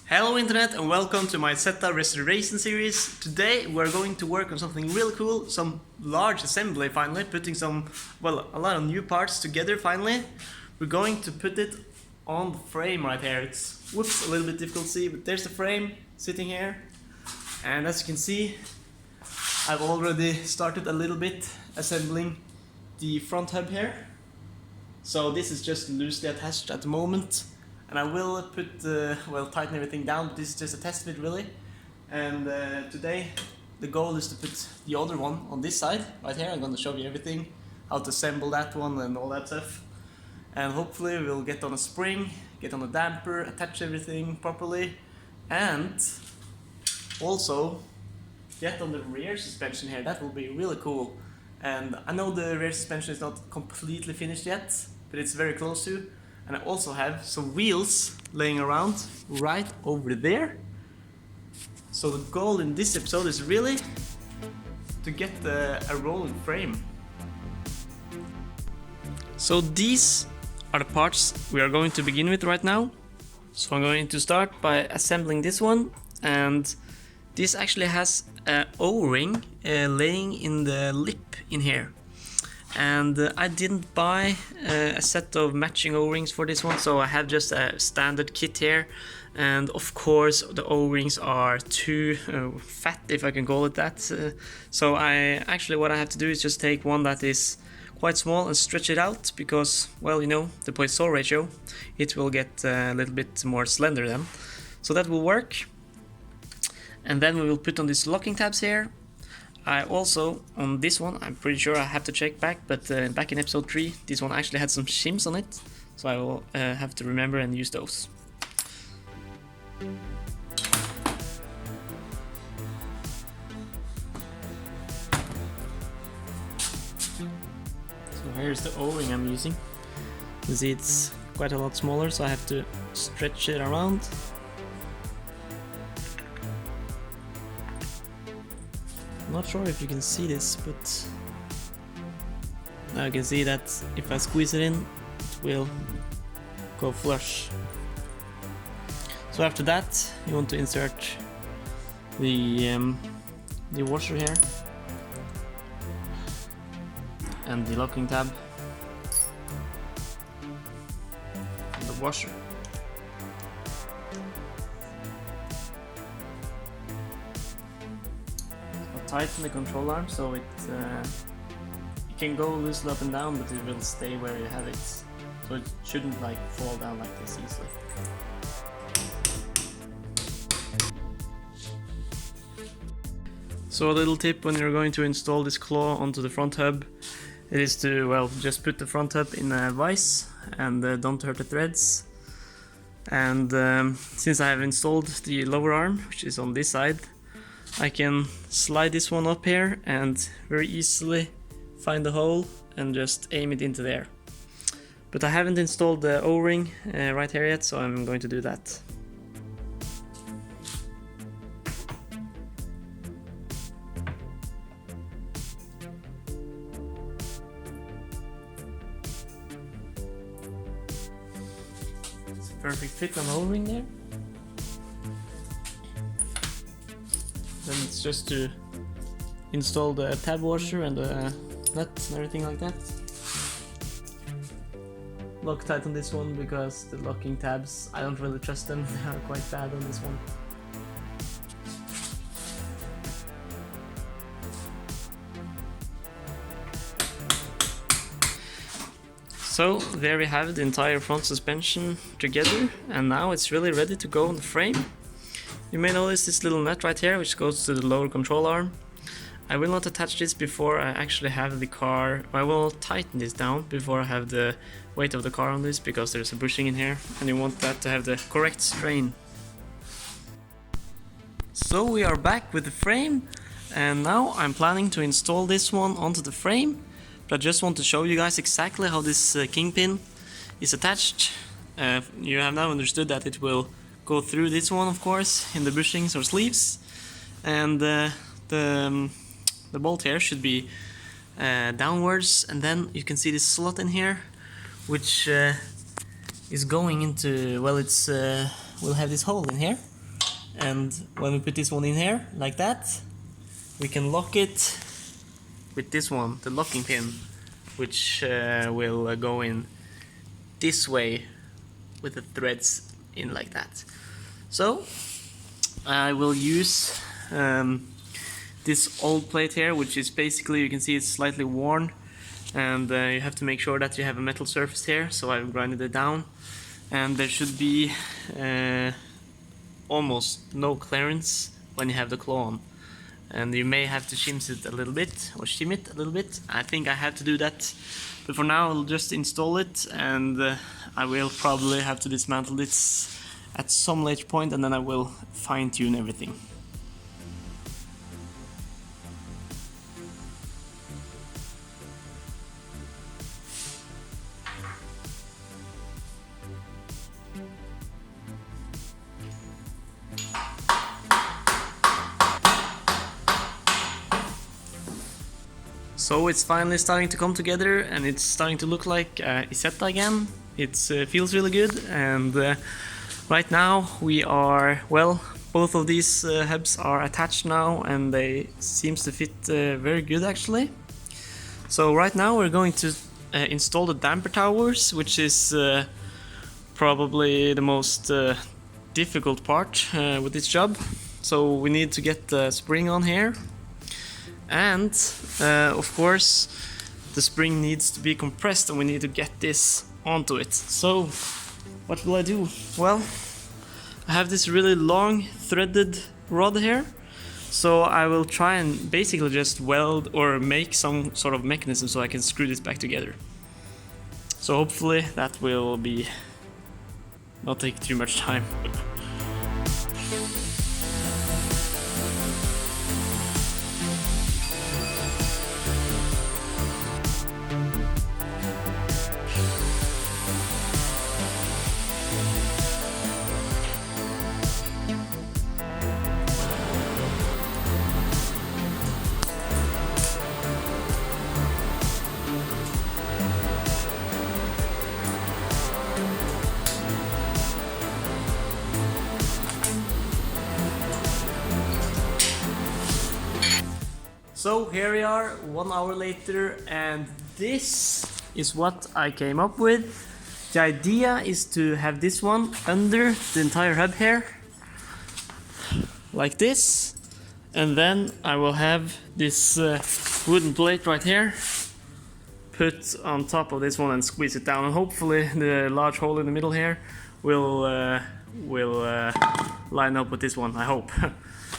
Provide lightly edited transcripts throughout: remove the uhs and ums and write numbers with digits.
Hello Internet and welcome to my Isetta restoration series. Today we're going to work on something really cool, some large assembly finally, putting a lot of new parts together finally. We're going to put it on the frame right here. It's, a little bit difficult to see, but there's the frame sitting here. And as you can see, I've already started a little bit assembling the front hub here. So this is just loosely attached at the moment. And I will tighten everything down, but this is just a test fit really. And today the goal is to put the other one on this side, right here. I'm going to show you everything, how to assemble that one and all that stuff. And hopefully we'll get on a spring, get on a damper, attach everything properly, and also get on the rear suspension here. That will be really cool. And I know the rear suspension is not completely finished yet, but it's very close to. And I also have some wheels laying around right over there. So the goal in this episode is really to get a rolling frame. So these are the parts we are going to begin with right now. So I'm going to start by assembling this one, and this actually has an O-ring laying in the lip in here. And I didn't buy a set of matching O-rings for this one, so I have just a standard kit here. And of course the O-rings are too fat, if I can call it that. So what I have to do is just take one that is quite small and stretch it out, because, well, you know, the Poisson ratio, it will get a little bit more slender then. So that will work. And then we will put on these locking tabs here. I also, on this one, I'm pretty sure I have to check back, but back in episode 3, this one actually had some shims on it, so I will have to remember and use those. So here's the O-ring I'm using. You see it's quite a lot smaller, so I have to stretch it around. Not sure if you can see this, but now you can see that if I squeeze it in, it will go flush. So after that, you want to insert the washer here and the locking tab and the washer. Tighten the control arm so it can go loosely up and down, but it will stay where you have it, so it shouldn't like fall down like this easily. So a little tip when you're going to install this claw onto the front hub, it is to, well, just put the front hub in a vise and don't hurt the threads. And since I have installed the lower arm, which is on this side, I can slide this one up here and very easily find the hole and just aim it into there. But I haven't installed the O-ring right here yet, so I'm going to do that. It's a perfect fit on the O-ring there. Then it's just to install the tab washer and the nut and everything like that. Loctite on this one because the locking tabs, I don't really trust them, they are quite bad on this one. So there we have the entire front suspension together, and now it's really ready to go on the frame. You may notice this little nut right here, which goes to the lower control arm. I will not attach this before I actually have the car. I will tighten this down before I have the weight of the car on this, because there's a bushing in here and you want that to have the correct strain. So we are back with the frame, and now I'm planning to install this one onto the frame. But I just want to show you guys exactly how this kingpin is attached. You have now understood that it will go through this one, of course, in the bushings or sleeves, and the bolt here should be downwards, and then you can see this slot in here, which is going into, well, it's will have this hole in here, and when we put this one in here like that, we can lock it with this one, the locking pin, which will go in this way with the threads in like that. So I will use this old plate here, which is basically, you can see it's slightly worn, and you have to make sure that you have a metal surface here, so I've grinded it down, and there should be almost no clearance when you have the claw on, and you may have to shim it a little bit, or shim it a little bit. I think I have to do that, but for now I'll just install it, and I will probably have to dismantle this at some later point, and then I will fine-tune everything. So it's finally starting to come together, and it's starting to look like Isetta again. It feels really good, and right now we are, well, both of these hubs are attached now, and they seems to fit very good actually. So right now we're going to install the damper towers, which is probably the most difficult part with this job. So we need to get the spring on here, and of course the spring needs to be compressed, and we need to get this onto it. So what will I do? Well, I have this really long threaded rod here, so I will try and basically just weld or make some sort of mechanism so I can screw this back together. So hopefully that will be not take too much time. So here we are 1 hour later, and this is what I came up with. The idea is to have this one under the entire hub here, like this, and then I will have this wooden plate right here put on top of this one and squeeze it down, and hopefully the large hole in the middle here will line up with this one, I hope.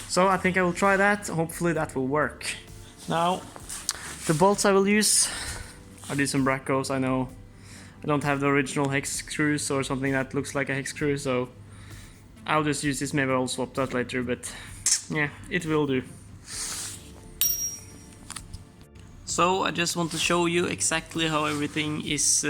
So I think I will try that, hopefully that will work. Now, the bolts I will use are these Umbracos. I know I don't have the original hex screws or something that looks like a hex screw, so I'll just use this. Maybe I'll swap that later, but yeah, it will do. So I just want to show you exactly how everything is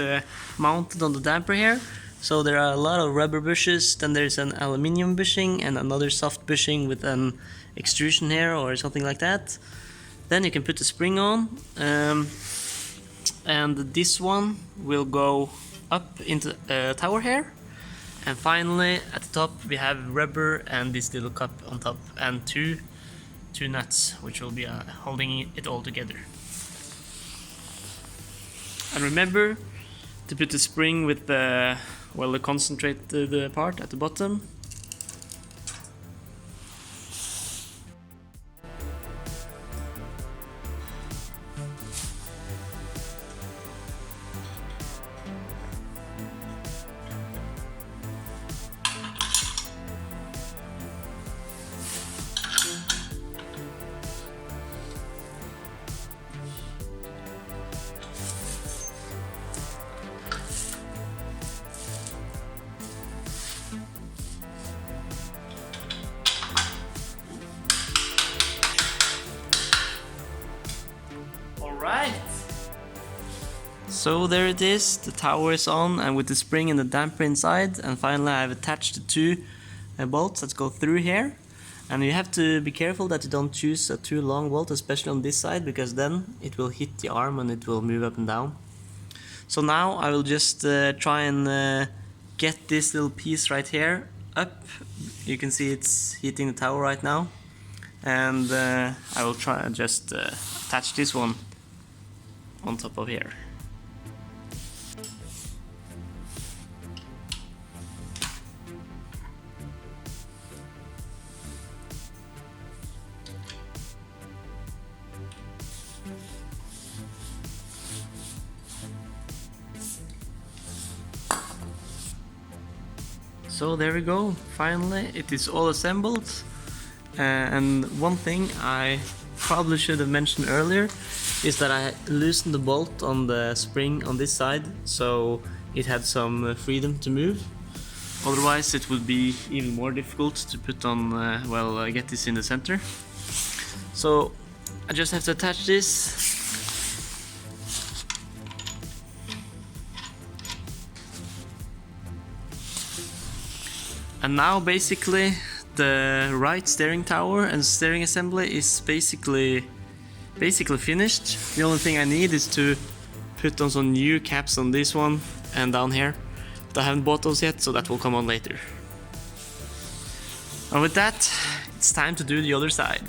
mounted on the damper here. So there are a lot of rubber bushes, then there's an aluminium bushing and another soft bushing with an extrusion here or something like that. Then you can put the spring on, and this one will go up into the tower here. And finally at the top we have rubber and this little cup on top, and two nuts which will be holding it all together. And remember to put the spring with the, well, the concentrated part at the bottom. Alright, so there it is, the tower is on and with the spring and the damper inside, and finally I've attached the two bolts that go through here. And you have to be careful that you don't choose a too long bolt, especially on this side, because then it will hit the arm and it will move up and down. So now I will just try and get this little piece right here up. You can see it's heating the tower right now, and I will try and just attach this one on top of here. So there we go, finally it is all assembled, and one thing I probably should have mentioned earlier is that I loosened the bolt on the spring on this side, so it had some freedom to move. Otherwise it would be even more difficult to put on, get this in the center. So I just have to attach this. And now basically the right steering tower and steering assembly is basically finished. The only thing I need is to put on some new caps on this one and down here. But I haven't bought those yet, so that will come on later. And with that, it's time to do the other side.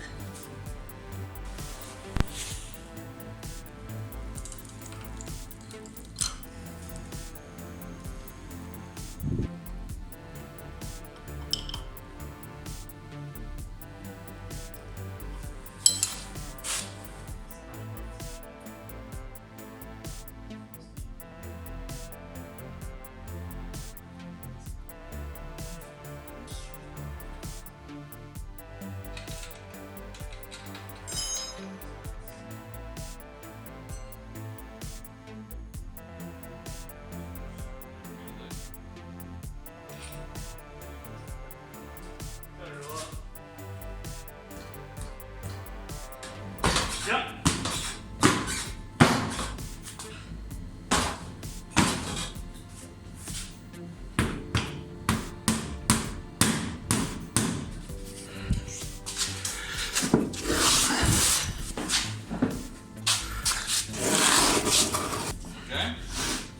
Ja.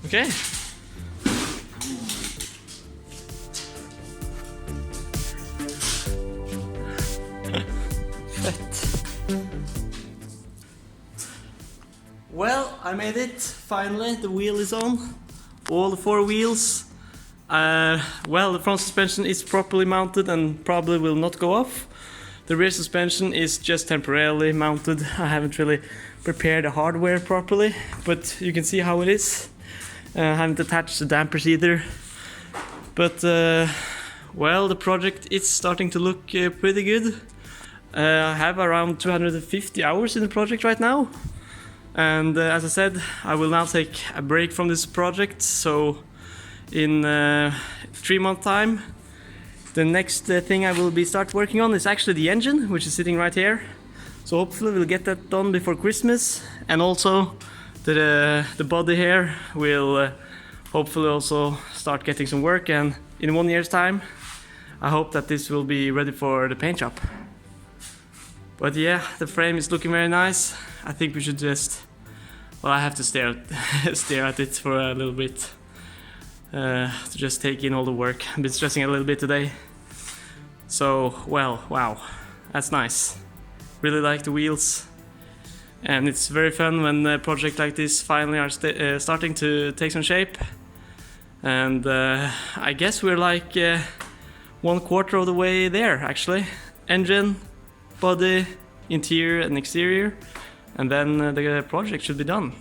Okay. Well, I made it. Finally, the wheel is on. All the 4 wheels. The front suspension is properly mounted and probably will not go off. The rear suspension is just temporarily mounted. I haven't really prepared the hardware properly, but you can see how it is. I haven't attached the dampers either. But, the project is starting to look pretty good. I have around 250 hours in the project right now. And as I said, I will now take a break from this project. So in 3 months time, the next thing I will start working on is actually the engine, which is sitting right here. So hopefully we'll get that done before Christmas. And also the body here will hopefully also start getting some work. And in 1 year's time, I hope that this will be ready for the paint shop. But yeah, the frame is looking very nice. I think we should just, I have to stare at it for a little bit to just take in all the work. I've been stressing a little bit today. So, wow, that's nice. Really like the wheels. And it's very fun when a project like this finally are starting to take some shape. And I guess we're like 1/4 of the way there, actually. Engine, body, interior and exterior, and then the project should be done.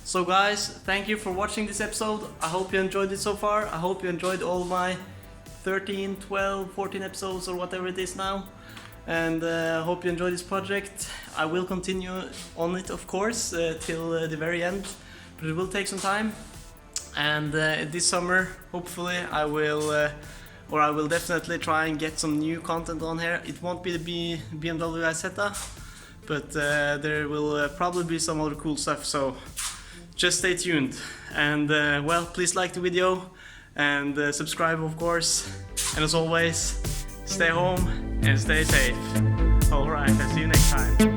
So guys, thank you for watching this episode. I hope you enjoyed it so far. I hope you enjoyed all my 13, 12, 14 episodes or whatever it is now. And I hope you enjoy this project. I will continue on it, of course, till the very end, but it will take some time. And this summer, hopefully, I will definitely try and get some new content on here. It won't be the BMW Isetta, but there will probably be some other cool stuff, so just stay tuned. And please like the video and subscribe, of course. And as always, stay home and stay safe. Alright, I'll see you next time.